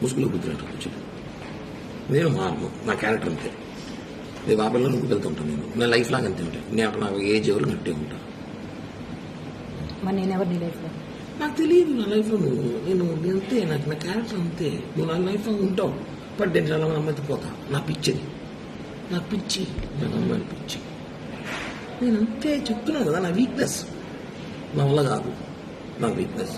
ముసుగులో గుర్తున్నట్టు చెప్పు. నేను మారను, నా క్యారెక్టర్ అంతే. రేపు ఆ పిల్లలు నువ్వు వెళ్తూ ఉంటాను. నేను లైఫ్ లాగా అంతే ఉంటాను. నేను అక్కడ నాకు ఏజ్ ఎవరు నట్టే ఉంటాను. నాకు తెలియదు నా లైఫ్లో నేను అంతే. నాకు నా క్యారెక్టర్ అంతే. నువ్వు నా లైఫ్లో ఉంటావు. బట్ నేను చాలా మంది అమ్మాయితో పోతా. నా పిచ్చిది, నా పిచ్చి, నాకు అమ్మాయిని పిచ్చి. నేను అంతే చెప్తున్నాను కదా. నా వీక్నెస్ నా వల్ల కాదు, నా వీక్నెస్.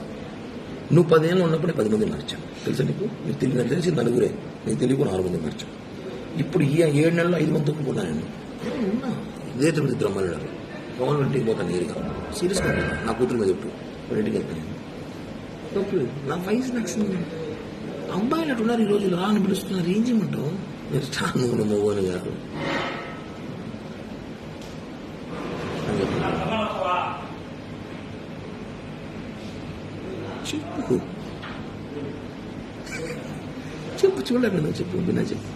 నువ్వు 10 ఏళ్ళు ఉన్నప్పుడే 10 మంది మార్చాను తెలుసా నీకు. నీకు తెలిసి నలుగురే, నీకు తెలియకు 4 మంది మార్చాను. ఇప్పుడు ఈ 7 నెలల్లో 5 మంది తొక్కున్నా నేను ఉన్నా. ఇదే తిరుపతి బ్రహ్మణుడు గవర్నమెంట్ ఇంటికి పోతాను నేరుగా. సీరియస్గా ఉంటాను. నా కూతురు మీద చెప్పు ఇంటికి వెళ్తాను. నా వయసు నచ్చింది. అబ్బాయిలు అట్టున్నారు ఈ రోజులు. రా అని పిలుస్తున్నారు. ఏం చేయమంటావు? మీరు చాలా మొగోని కాదు. చెప్పు చెప్పు చూడలేదు నువ్వు చెప్పు. బిన్నా చెప్పు.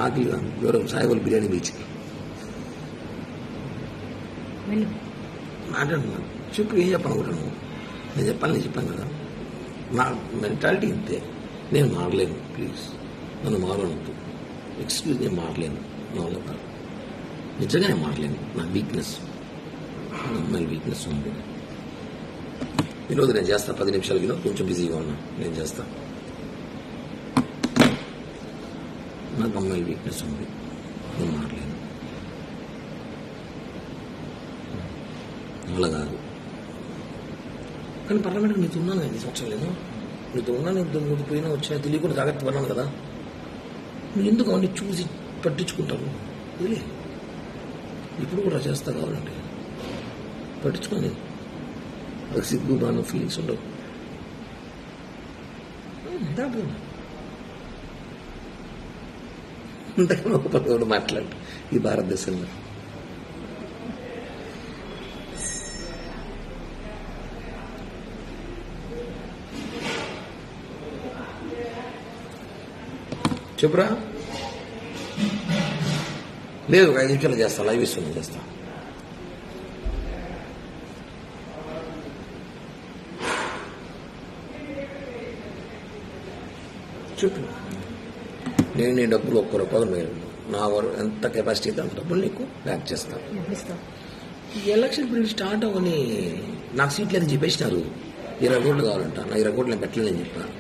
ఆకలి కాదు. ఎవరో సాయిబల్ బిర్యానీ బీచ్ మాట్లాడుతున్నాను. చెప్పు. ఏం చెప్పను కూడా నువ్వు. నేను చెప్పాను కదా. నా మెంటాలిటీ ఇంతే. నేను మారలేను. ప్లీజ్ నన్ను మారవద్దు. ఎక్స్క్యూజ్, నేను మారలేను. నా వల్ల కాదు. నిజంగా నేను మారలేను. నా వీక్నెస్, నా అమ్మాయి వీక్నెస్ ఉంది. ఈరోజు నేను చేస్తా. 10 నిమిషాలకి కొంచెం బిజీగా ఉన్నా. నేను చేస్తా. నాకు అమ్మాయి వీక్నెస్ ఉంది. నేను మారలేను. అలా కాదు. కానీ పార్లమెంట్కి నీతో ఉన్నాను కదా 5 సంవత్సరాలు. నేను నీతో ఉన్నాను. నువ్వు పోయినా వచ్చినా తెలియకుండా జాగ్రత్త పడినాను కదా. నువ్వు ఎందుకు అవన్నీ చూసి పట్టించుకుంటావు? వదిలే. ఇప్పుడు కూడా చేస్తా కావాలంటే పట్టించుకోండి. అది సిగ్గు బాగా ఫీలింగ్స్ ఉండవు. అంతకన్నా ఒక 10 మాట్లాడు ఈ భారతదేశంలో. చెప్పురా. లేదు, 5 నిమిషాలు చేస్తా. లైవ్ ఇస్తున్నా చేస్తా. చెప్పు. నేను డబ్బులు 1 రూపాయలు మేలు. నా ఎంత కెపాసిటీ అయితే అంత డబ్బులు నీకు బ్యాక్ చేస్తాను. ఈ ఎలక్షన్ పీరియడ్ స్టార్ట్ అవ్వని నాకు సీట్లు అని చెప్పేసినారు. 20 కోట్లు కావాలంట. నా 20 కోట్లు నేను పెట్టలేదని చెప్పాను.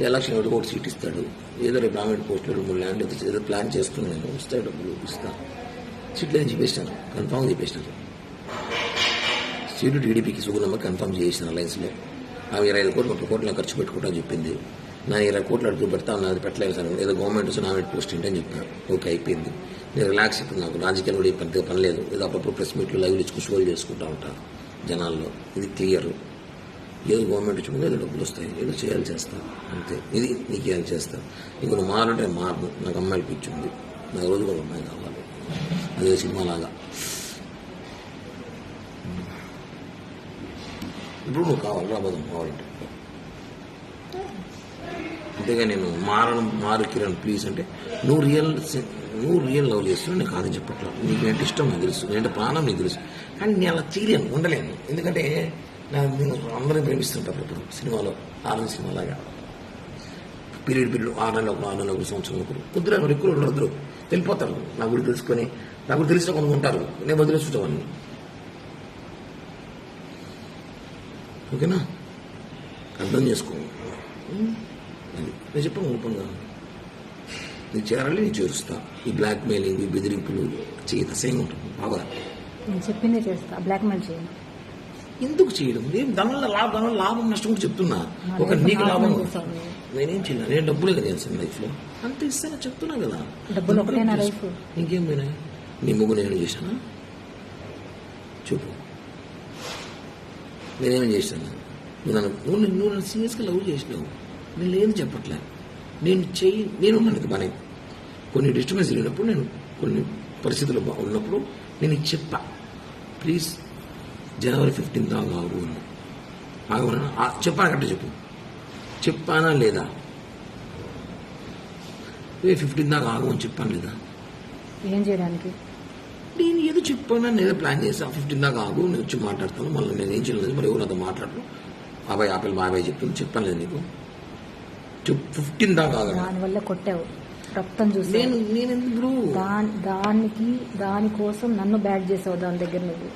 ఎలక్షన్ ఒకటి కూడా సీట్ ఇస్తాడు. ఏదో రేపు గవర్నమెంట్ పోస్టులు 2-3 ల్యాండ్ ఏదో ప్లాన్ చేసుకుని నేను వస్తాయి డబ్బులు ఇస్తాను. సీట్లు అని చెప్పేసినారు. కన్ఫామ్ చెప్పేసినారు. సీటు టీడీపీకి సుగుణమ్మ కన్ఫామ్ చేసిన అలయన్స్లో. ఆమె 25 కోట్లు 30 కోట్లు ఖర్చు పెట్టుకుంటా చెప్పింది. నా 20 కోట్లు అడుగు పెడతా ఉన్నది పెట్టలేదు సార్. ఏదో గవర్నమెంట్ నామినేట్ పోస్ట్ ఏంటని చెప్పాను. ఓకే, అయిపోయింది. నేను రిలాక్స్ ఇప్పుడు. నాకు రాజకీయాలు కూడా పెద్దగా పని లేదు. ఏదో అప్పుడప్పుడు ప్రెస్ మీట్లు లైవ్లు ఇచ్చుకుని షోలు చేసుకుంటా ఉంటాను జనాల్లో. ఇది క్లియర్. ఏదో గవర్నమెంట్ ఇచ్చుకుంటే ఏదో డబ్బులు వస్తాయి. ఏదో చేయాలి చేస్తాను అంతే. ఇది నీకు ఏం చేస్తాను. ఇంక నువ్వు మారంటే మారను. నాకు అమ్మాయిలు పిచ్చింది. నాకు రోజు కూడా అమ్మాయి కావాలి. అదే సినిమాలాగా. ఇప్పుడు నువ్వు కావాలి. రాబోదాం కావాలంటే. అంతేగా నేను మారు కిరణ్ ప్లీజ్ అంటే నువ్వు రియల్ లవ్ చేస్తున్నావు. నేను కాదని చెప్పట్లా. నీకు ఏంటి ఇష్టం నాకు తెలుసు. నేనంటే ప్రాణం నీకు తెలుసు. కానీ నేను అలా చేయలేను, ఉండలేను. ఎందుకంటే నేను అందరినీ ప్రేమిస్తుంటారు. ఇప్పుడు సినిమాలో ఆనంద్ సినిమాలాగా పీరియడ్ 6 నెలలు 6 నెలలు 1 సంవత్సరం ఒకరు కొద్దిగా ఎక్కువ ఉండరు. వెళ్ళిపోతారు. నా గురించి తెలుసుకొని నా గురించి తెలిసిన కొంత ఉంటారు. నేను వదిలేస్తుంటామని. ఓకేనా? అర్థం చేసుకో. అది నేను చెప్పాను ఓపెన్గా. నీకు చేరాలి, నేను చేరుస్తా. ఈ బ్లాక్ మెయిలింగ్, ఈ బెదిరింపులు చేయత సేమ్ ఉంటుంది. బాగా చెప్పిందే చేస్తా. బ్లాక్ మెయిల్ చేయను. ఎందుకు చేయడం? నేను దానివల్ల లాభం నష్టం కూడా చెప్తున్నా. ఒక నీకు లాభం నేనేం చేయను. నేను డబ్బులే కదా చేస్తాను లైఫ్లో. అంత ఇస్తాను చెప్తున్నా కదా. డబ్బులు ఒకటే నా లైఫ్. ఇంకేం పోయినా నీ ముగ్గు నేను చేశానా చెప్పు. నేనేమేం చేశాను? నువ్వు నన్ను సీరియస్గా లవ్ చేసినావు. నేను లేని చెప్పట్లే. నేను మనకి బాగా కొన్ని డిస్టర్బెన్స్ లేనప్పుడు, నేను కొన్ని పరిస్థితులు ఉన్నప్పుడు నేను ఇది చెప్పా. ప్లీజ్ జనవరి 15 దాకా ఆగు అని. ఆగమన్నా చెప్పాను కట్ట చెప్పు. చెప్పానా లేదా? 15 దాకా ఆగు అని చెప్పాను లేదా? ఏం చేయడానికి? నేను ఏదో చెప్పాను. నేను ఏదో ప్లాన్ చేసి 15 దాకా ఆగు, నేను వచ్చి మాట్లాడతాను. మళ్ళీ నేను ఏం చేయలేదు. మరి ఎవరు నాతో మాట్లాడను. బాబాయ్ ఆపిల్ బాబాయ్ చెప్తాను. చెప్పాను లేదు నీకు? 15 దాకా ఆగను. దానివల్ల కొట్టావు, రక్తం చూసావు. నేను ఎందుకు దానికోసం నన్ను బ్యాడ్ చేసావు. దాని దగ్గర నువ్వు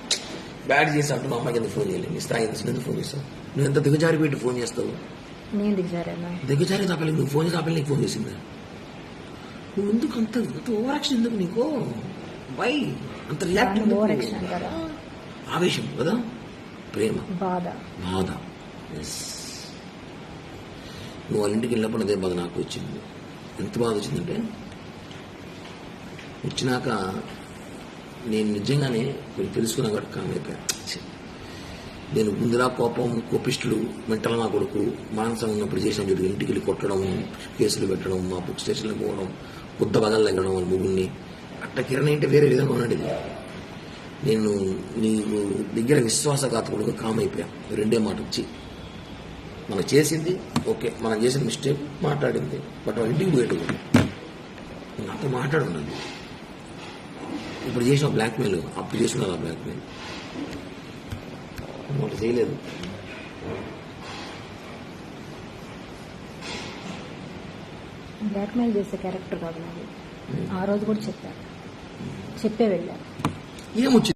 బ్యాడ్ చేసి అంటూ మా అమ్మాయికి ఎందుకు ఫోన్ చేయలేదు? నీ స్థాయి ఎందుకు ఫోన్ చేస్తావు? నువ్వు ఎంత దిగజారి పెట్టి ఫోన్ చేస్తావు? నేను దిగజారానా? దిగజారి తాపలేదు. నువ్వు ఫోన్ చేసి ఆపలేదు, నీకు ఫోన్ చేసిందా? నువ్వు ఎందుకు అంత ఓవరాక్షన్ ఎందుకు నీకు? వై అంత రియాక్ట్? ఓవరాక్షన్ అంటారా? ఆవేశం కదా, ప్రేమ, బాధ. ఎస్. నువ్వు వాళ్ళ ఇంటికి వెళ్ళినప్పుడు అదే బాధ నాకు వచ్చింది. ఎంత బాధ వచ్చిందంటే, వచ్చినాక నేను నిజంగానే మీరు తెలుసుకున్నా కూడా కామైపోయా. నేను ముందులా కోపిష్టుడు, మెంటల్ నా కొడుకు, మానసం ఉన్నప్పుడు చేసిన జరిగి ఇంటికి వెళ్ళి కొట్టడం, కేసులు పెట్టడం, మా బుక్ స్టేషన్లో పోవడం, బుద్ధ బదలు తగ్గడం వాళ్ళ ముగ్గురిని. అట్ట కిరణ్ అంటే వేరే విధంగా ఉన్నాడు. నేను నీకు దగ్గర విశ్వాసఘాతకుడుగా కామైపోయా. రెండే మాట వచ్చి మనం చేసింది ఓకే, మనం చేసిన మిస్టేక్ మాట్లాడింది, బట్ వాళ్ళ ఇంటికి పోయేటప్పుడు నాతో మాట్లాడున్నాను. ఇప్పుడు చేసిన బ్లాక్మెయిల్, అప్పుడు చేసిన ఆ బ్లాక్మెయిల్ ఒకటి చేయలేదు. బ్లాక్మెయిల్ చేసే క్యారెక్టర్ కాదు నాది. ఆ రోజు కూడా చెప్పే వెళ్ళా. ఏమొచ్చింది?